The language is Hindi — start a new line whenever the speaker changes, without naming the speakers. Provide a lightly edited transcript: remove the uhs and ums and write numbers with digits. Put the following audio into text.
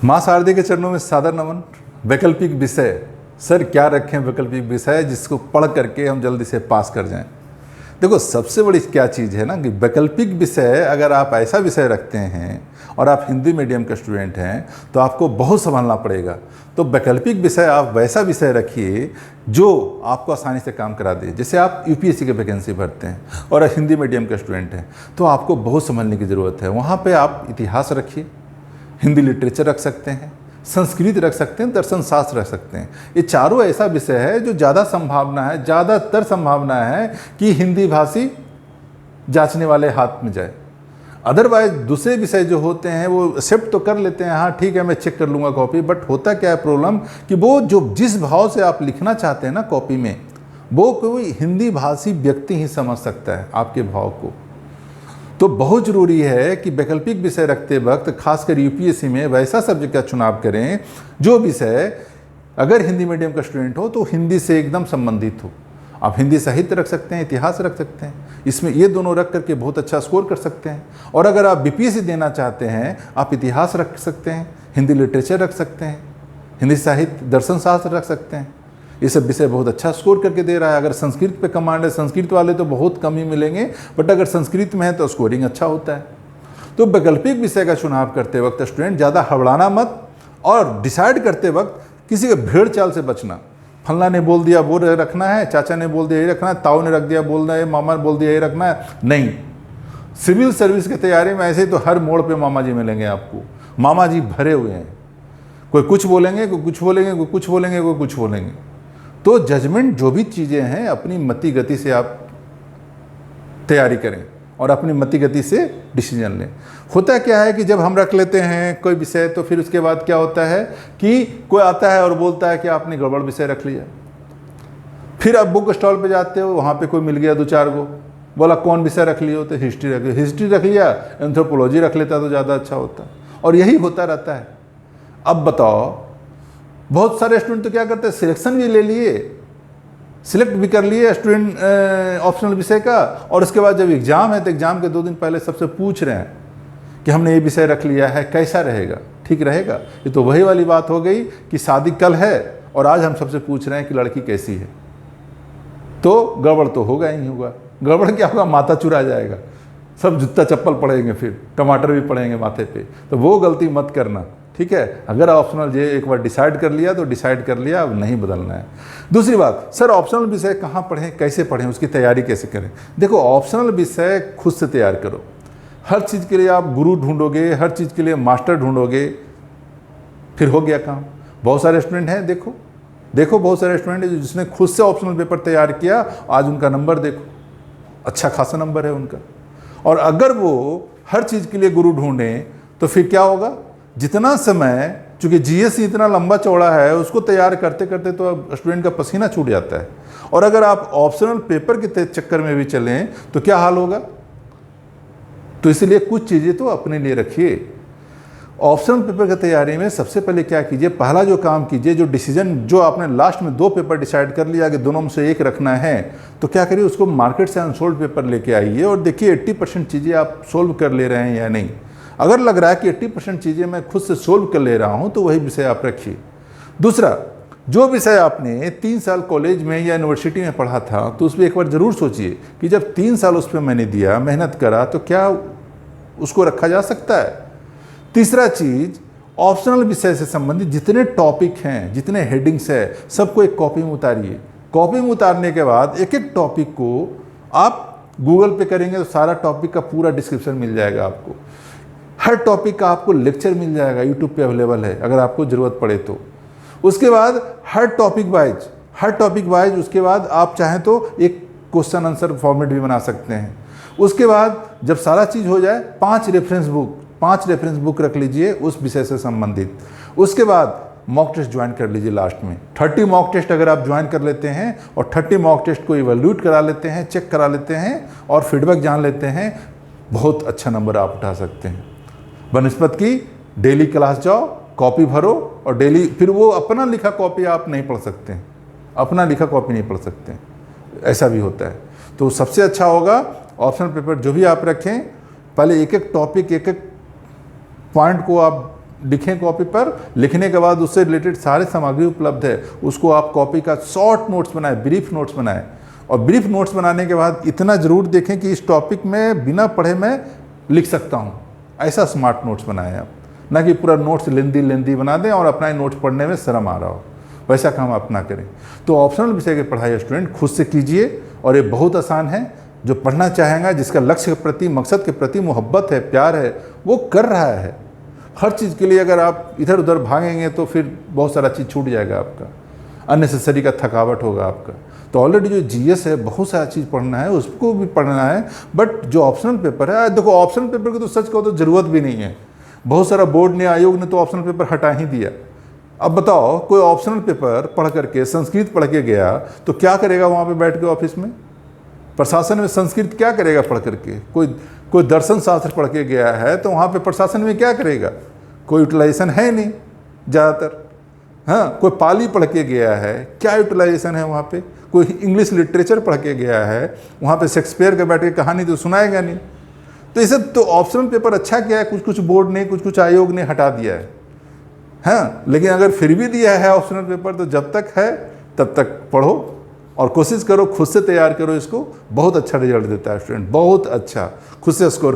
माँ शारदे के चरणों में सादर नमन। वैकल्पिक विषय, सर क्या रखें वैकल्पिक विषय जिसको पढ़ करके हम जल्दी से पास कर जाएं। देखो सबसे बड़ी क्या चीज़ है ना कि वैकल्पिक विषय अगर आप ऐसा विषय रखते हैं और आप हिंदी मीडियम के स्टूडेंट हैं तो आपको बहुत संभालना पड़ेगा। तो वैकल्पिक विषय आप वैसा विषय रखिए जो आपको आसानी से काम करा दे। जैसे आप यूपीएससी के वैकेंसी भरते हैं और हिंदी मीडियम के स्टूडेंट हैं तो आपको बहुत समझने की ज़रूरत है। वहाँ पर आप इतिहास रखिए, हिंदी लिटरेचर रख सकते हैं, संस्कृत रख सकते हैं, दर्शन शास्त्र रख सकते हैं। ये चारों ऐसा विषय है जो ज़्यादा संभावना है, ज़्यादातर संभावना है कि हिंदी भाषी जांचने वाले हाथ में जाए। अदरवाइज दूसरे विषय जो होते हैं वो एक्सेप्ट तो कर लेते हैं, हाँ ठीक है मैं चेक कर लूँगा कॉपी, बट होता क्या है प्रॉब्लम कि वो जो जिस भाव से आप लिखना चाहते हैं ना कॉपी में, वो कोई हिंदी भाषी व्यक्ति ही समझ सकता है आपके भाव को। तो बहुत ज़रूरी है कि वैकल्पिक विषय रखते वक्त खासकर यूपीएससी में वैसा सब्जेक्ट का चुनाव करें जो विषय अगर हिंदी मीडियम का स्टूडेंट हो तो हिंदी से एकदम संबंधित हो। आप हिंदी साहित्य रख सकते हैं, इतिहास रख सकते हैं, इसमें ये दोनों रख करके बहुत अच्छा स्कोर कर सकते हैं। और अगर आप बीपीएससी देना चाहते हैं आप इतिहास रख सकते हैं, हिंदी लिटरेचर रख सकते हैं, हिंदी साहित्य दर्शन शास्त्र रख सकते हैं। ये सब विषय बहुत अच्छा स्कोर करके दे रहा है। अगर संस्कृत पे कमांड है, संस्कृत वाले तो बहुत कम ही मिलेंगे, बट अगर संस्कृत में है तो स्कोरिंग अच्छा होता है। तो वैकल्पिक विषय का चुनाव करते वक्त स्टूडेंट ज़्यादा हड़बड़ाना मत, और डिसाइड करते वक्त किसी के भेड़ चाल से बचना। फल्ला ने बोल दिया वो रखना है, चाचा ने बोल दिया ये रखना है, ताऊ ने रख दिया बोलना है, मामा ने बोल दिया ये रखना है, नहीं। सिविल सर्विस की तैयारी में ऐसे तो हर मोड़ पर मामा जी मिलेंगे आपको। मामा जी भरे हुए हैं, कोई कुछ बोलेंगे, कोई कुछ बोलेंगे, कोई कुछ बोलेंगे, कोई कुछ बोलेंगे। तो जजमेंट जो भी चीज़ें हैं अपनी मति गति से आप तैयारी करें और अपनी मति गति से डिसीजन लें। होता क्या है कि जब हम रख लेते हैं कोई विषय तो फिर उसके बाद क्या होता है कि कोई आता है और बोलता है कि आपने गड़बड़ विषय रख लिया। फिर आप बुक स्टॉल पे जाते हो, वहाँ पे कोई मिल गया 2-4 गो, बोला कौन विषय रख लिया, तो हिस्ट्री रख लिया। हिस्ट्री रख लिया, एंथ्रोपोलॉजी रख लेता तो ज़्यादा अच्छा होता। और यही होता रहता है। अब बताओ बहुत सारे स्टूडेंट तो क्या करते हैं, सिलेक्शन भी ले लिए, सिलेक्ट भी कर लिए स्टूडेंट ऑप्शनल विषय का, और उसके बाद जब एग्ज़ाम है तो एग्ज़ाम के 2 दिन पहले सबसे पूछ रहे हैं कि हमने ये विषय रख लिया है, कैसा रहेगा, ठीक रहेगा। ये तो वही वाली बात हो गई कि शादी कल है और आज हम सबसे पूछ रहे हैं कि लड़की कैसी है। तो गड़बड़ तो होगा ही होगा। गड़बड़ क्या होगा, माथा चुरा जाएगा, सब जूता चप्पल पड़ेंगे, फिर टमाटर भी पड़ेंगे माथे पे। तो वो गलती मत करना, ठीक है। अगर ऑप्शनल ये एक बार डिसाइड कर लिया तो डिसाइड कर लिया, अब नहीं बदलना है। दूसरी बात, सर ऑप्शनल विषय कहाँ पढ़ें, कैसे पढ़ें, उसकी तैयारी कैसे करें। देखो ऑप्शनल विषय खुद से तैयार करो। हर चीज़ के लिए आप गुरु ढूंढोगे, हर चीज़ के लिए मास्टर ढूंढोगे, फिर हो गया काम। बहुत सारे स्टूडेंट हैं, देखो बहुत सारे स्टूडेंट हैं जिसने खुद से ऑप्शनल पेपर तैयार किया, आज उनका नंबर देखो, अच्छा खासा नंबर है उनका। और अगर वो हर चीज़ के लिए गुरु ढूंढें तो फिर क्या होगा, जितना समय, चूँकि जीएस इतना लंबा चौड़ा है, उसको तैयार करते करते तो स्टूडेंट का पसीना छूट जाता है। और अगर आप ऑप्शनल पेपर के चक्कर में भी चलें तो क्या हाल होगा। तो इसलिए कुछ चीज़ें तो अपने लिए रखिए। ऑप्शनल पेपर की तैयारी में सबसे पहले क्या कीजिए, पहला जो काम कीजिए, जो डिसीजन जो आपने लास्ट में 2 पेपर डिसाइड कर लिया कि दोनों में से एक रखना है, तो क्या करिए उसको मार्केट से अनसोल्ड पेपर लेके आइए और देखिए 80% चीज़ें आप सोल्व कर ले रहे हैं या नहीं। अगर लग रहा है कि 80% चीज़ें मैं खुद से सोल्व कर ले रहा हूं तो वही विषय आप रखिए। दूसरा, जो विषय आपने 3 साल कॉलेज में या यूनिवर्सिटी में पढ़ा था तो उस पर एक बार ज़रूर सोचिए कि जब 3 साल उस पर मैंने दिया, मेहनत करा, तो क्या उसको रखा जा सकता है। तीसरा चीज़, ऑप्शनल विषय से संबंधित जितने टॉपिक हैं, जितने हेडिंग्स है, सबको एक कॉपी में उतारिए। कॉपी में उतारने के बाद एक एक टॉपिक को आप गूगल पे करेंगे तो सारा टॉपिक का पूरा डिस्क्रिप्शन मिल जाएगा आपको। हर टॉपिक का आपको लेक्चर मिल जाएगा, यूट्यूब पे अवेलेबल है अगर आपको ज़रूरत पड़े तो। उसके बाद हर टॉपिक वाइज उसके बाद आप चाहें तो एक क्वेश्चन आंसर फॉर्मेट भी बना सकते हैं। उसके बाद जब सारा चीज़ हो जाए 5 रेफरेंस बुक रख लीजिए उस विषय से संबंधित। उसके बाद मॉक टेस्ट ज्वाइन कर लीजिए लास्ट में। 30 मॉक टेस्ट अगर आप ज्वाइन कर लेते हैं और 30 मॉक टेस्ट को इवैल्यूएट करा लेते हैं, चेक करा लेते हैं और फीडबैक जान लेते हैं, बहुत अच्छा नंबर आप उठा सकते हैं। बनस्पत की डेली क्लास जाओ, कॉपी भरो और डेली, फिर वो अपना लिखा कॉपी आप नहीं पढ़ सकते हैं, अपना लिखा कॉपी नहीं पढ़ सकते हैं, ऐसा भी होता है। तो सबसे अच्छा होगा ऑप्शनल पेपर जो भी आप रखें, पहले एक एक टॉपिक, एक एक पॉइंट को आप लिखें कॉपी पर, लिखने के बाद उससे रिलेटेड सारे सामग्री उपलब्ध है, उसको आप कॉपी का शॉर्ट नोट्स बनाएं, ब्रीफ नोट्स बनाएं। और ब्रीफ नोट्स बनाने के बाद इतना ज़रूर देखें कि इस टॉपिक में बिना पढ़े मैं लिख सकता हूँ, ऐसा स्मार्ट नोट्स बनाएं आप, ना कि पूरा नोट्स लेंदी बना दें और अपना नोट्स पढ़ने में शर्म आ रहा हो, वैसा काम आप ना करें। तो ऑप्शनल विषय की पढ़ाई स्टूडेंट खुद से कीजिए और ये बहुत आसान है। जो पढ़ना चाहेगा, जिसका लक्ष्य के प्रति, मकसद के प्रति मोहब्बत है, प्यार है, वो कर रहा है। हर चीज़ के लिए अगर आप इधर उधर भागेंगे तो फिर बहुत सारा चीज़ छूट जाएगा आपका, अननेसेसरी का थकावट होगा आपका। तो ऑलरेडी जो जीएस है, बहुत सारा चीज़ पढ़ना है, उसको भी पढ़ना है। बट जो ऑप्शनल पेपर है, देखो ऑप्शनल पेपर की तो सच कहो तो ज़रूरत भी नहीं है। बहुत सारा बोर्ड ने, आयोग ने तो ऑप्शनल पेपर हटा ही दिया। अब बताओ, कोई ऑप्शनल पेपर पढ़ करके, संस्कृत पढ़ के गया तो क्या करेगा वहाँ पे बैठ के ऑफिस में? प्रशासन में संस्कृत क्या करेगा पढ़ करके? कोई दर्शन शास्त्र पढ़ के गया है तो वहाँ पे प्रशासन में क्या करेगा? कोई यूटिलाइजेशन है नहीं ज़्यादातर। हाँ, कोई पाली पढ़ के गया है, क्या यूटिलाइजेशन है वहाँ पे? कोई इंग्लिश लिटरेचर पढ़ के गया है, वहाँ पे शेक्सपियर के बैठ के कहानी तो सुनाएगा नहीं। तो इसे तो ऑप्शनल पेपर अच्छा किया है, कुछ बोर्ड ने, कुछ आयोग ने हटा दिया है। हाँ, लेकिन अगर फिर भी दिया है ऑप्शनल पेपर तो जब तक है तब तक पढ़ो और कोशिश करो, खुद से तैयार करो इसको। बहुत अच्छा रिजल्ट देता है स्टूडेंट, बहुत अच्छा, खुद से स्कोर